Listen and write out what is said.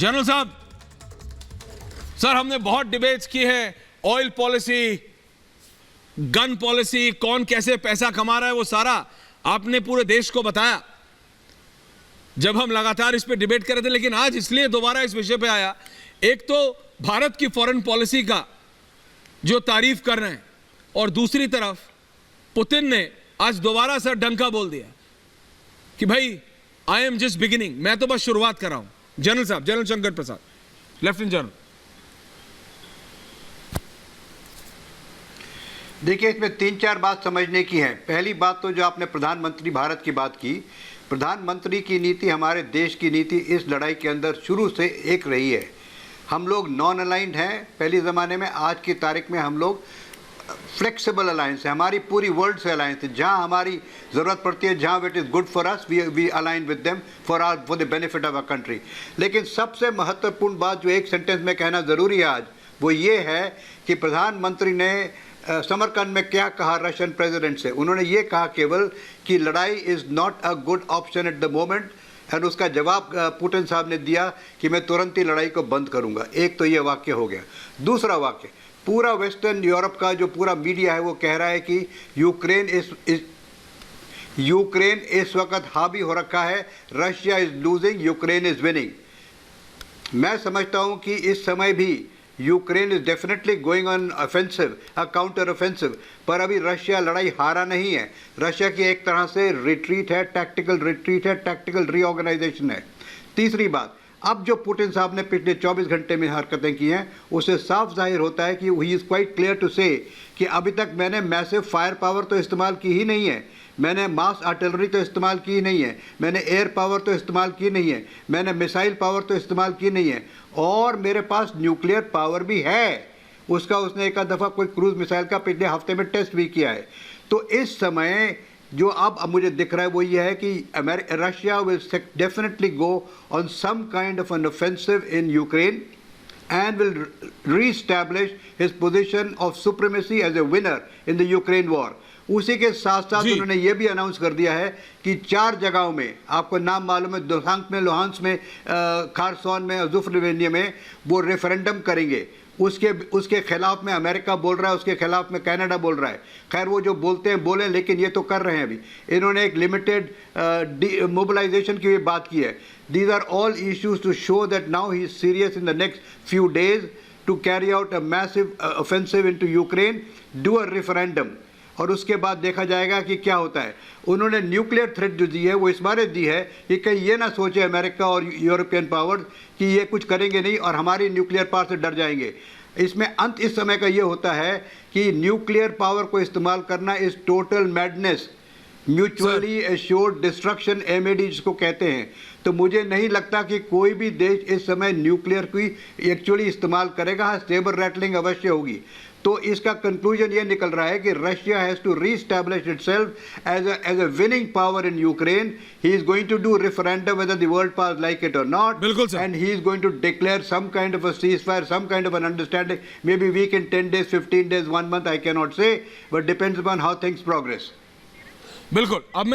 General साहब, sir हमने बहुत डिबेट्स की है, ऑयल पॉलिसी, गन पॉलिसी, कौन कैसे पैसा कमा रहा है, वो सारा आपने पूरे देश को बताया जब हम लगातार इस पे डिबेट कर रहे थे। लेकिन आज इसलिए दोबारा इस विषय पे आया, एक तो भारत की फॉरेन पॉलिसी का जो तारीफ कर रहे हैं, और दूसरी तरफ पुतिन ने आज दोबारा सर डंका बोल दिया कि भाई आई एम जस्ट बिगिनिंग, मैं तो बस शुरुआत कर रहा हूं। जनरल साहब, general Shankar Prasad, lieutenant general. देखिए, इसमें 3-4 बात समझने की है। पहली बात तो जो आपने प्रधानमंत्री भारत की बात की, प्रधानमंत्री की नीति हमारे देश की नीति इस लड़ाई के अंदर शुरू से एक रही है। हम लोग नॉन अलाइंड हैं पहले ज़माने में, आज की तारीख में हम लोग फ्लेक्सिबल अलायंस है, हमारी पूरी वर्ल्ड से अलायंस है। जहाँ हमारी ज़रूरत पड़ती है, जहाँ it is good for us, we align with them for the benefit of our country. लेकिन सबसे महत्वपूर्ण बात जो एक सेंटेंस में कहना ज़रूरी है आज, वो ये है कि प्रधानमंत्री ने समरकंद में क्या कहा रशियन प्रेसिडेंट से। उन्होंने ये कहा केवल कि लड़ाई is not a good option at the moment, और उसका जवाब पुतिन साहब ने दिया कि मैं तुरंत ही लड़ाई को बंद करूंगा। एक तो ये वाक्य हो गया। दूसरा वाक्य, पूरा वेस्टर्न यूरोप का जो पूरा मीडिया है वो कह रहा है कि यूक्रेन इस वक्त हावी हो रखा है, Russia is losing, Ukraine is winning. मैं समझता हूं कि इस समय भी Ukraine is definitely going on offensive, counter offensive, पर अभी रशिया लड़ाई हारा नहीं है। रशिया की एक तरह से रिट्रीट है, टैक्टिकल रिट्रीट है, टैक्टिकल रीऑर्गेनाइजेशन है। तीसरी बात, अब जो पुतिन साहब ने पिछले 24 घंटे में हरकतें की हैं, उससे साफ जाहिर होता है कि he is quite clear to say कि अभी तक मैंने मैसिव फायर पावर तो इस्तेमाल की ही नहीं है, मैंने मास आर्टिलरी तो इस्तेमाल की ही नहीं है, मैंने एयर पावर तो इस्तेमाल की नहीं है, मैंने मिसाइल पावर तो इस्तेमाल की नहीं है, और मेरे पास न्यूक्लियर पावर भी है। उसका उसने एक दफ़ा कोई क्रूज मिसाइल का पिछले हफ्ते में टेस्ट भी किया है। तो इस समय जो अब मुझे दिख रहा है वो ये है कि Russia will definitely go on some kind of an offensive in Ukraine and will re-establish his position of supremacy as a winner in the Ukraine war. उसी के साथ साथ उन्होंने ये भी अनाउंस कर दिया है कि 4 जगहों में, आपको नाम मालूम है, दोसांक में, लुहांस्क में, खारसोन में, ज़ुफ्रवेनिया में, वो रेफरेंडम करेंगे। उसके खिलाफ में अमेरिका बोल रहा है, उसके खिलाफ में कनाडा बोल रहा है। खैर वो जो बोलते हैं बोले, लेकिन ये तो कर रहे हैं। अभी इन्होंने एक लिमिटेड मोबिलाइजेशन की भी बात की है। These are all issues to show that now he is serious in the next few days to carry out a massive offensive into Ukraine, do a referendum, और उसके बाद देखा जाएगा कि क्या होता है। उन्होंने न्यूक्लियर थ्रेट जो दी है वो इस बारे दी है कि कहीं ये ना सोचे अमेरिका और यूरोपियन पावर्स कि ये कुछ करेंगे नहीं और हमारी न्यूक्लियर पावर से डर जाएंगे। इसमें अंत इस समय का ये होता है कि न्यूक्लियर पावर को इस्तेमाल करना is total madness, mutually assured destruction, MAD जिसको कहते हैं। तो मुझे नहीं लगता कि कोई भी देश इस समय न्यूक्लियर की एक्चुअली इस्तेमाल करेगा। हाँ, स्टेबल रैटलिंग अवश्य होगी। तो इसका कंक्लूजन ये निकल रहा है कि Russia has to reestablish itself as a winning power in Ukraine. He is going to do referendum whether the world power like it और not, and he is going to declare some kind of a ceasefire, some kind of an understanding, maybe week in 10 days, 15 days, 1 month, I can not say, but depends upon how things progress. बिल्कुल। अब मैं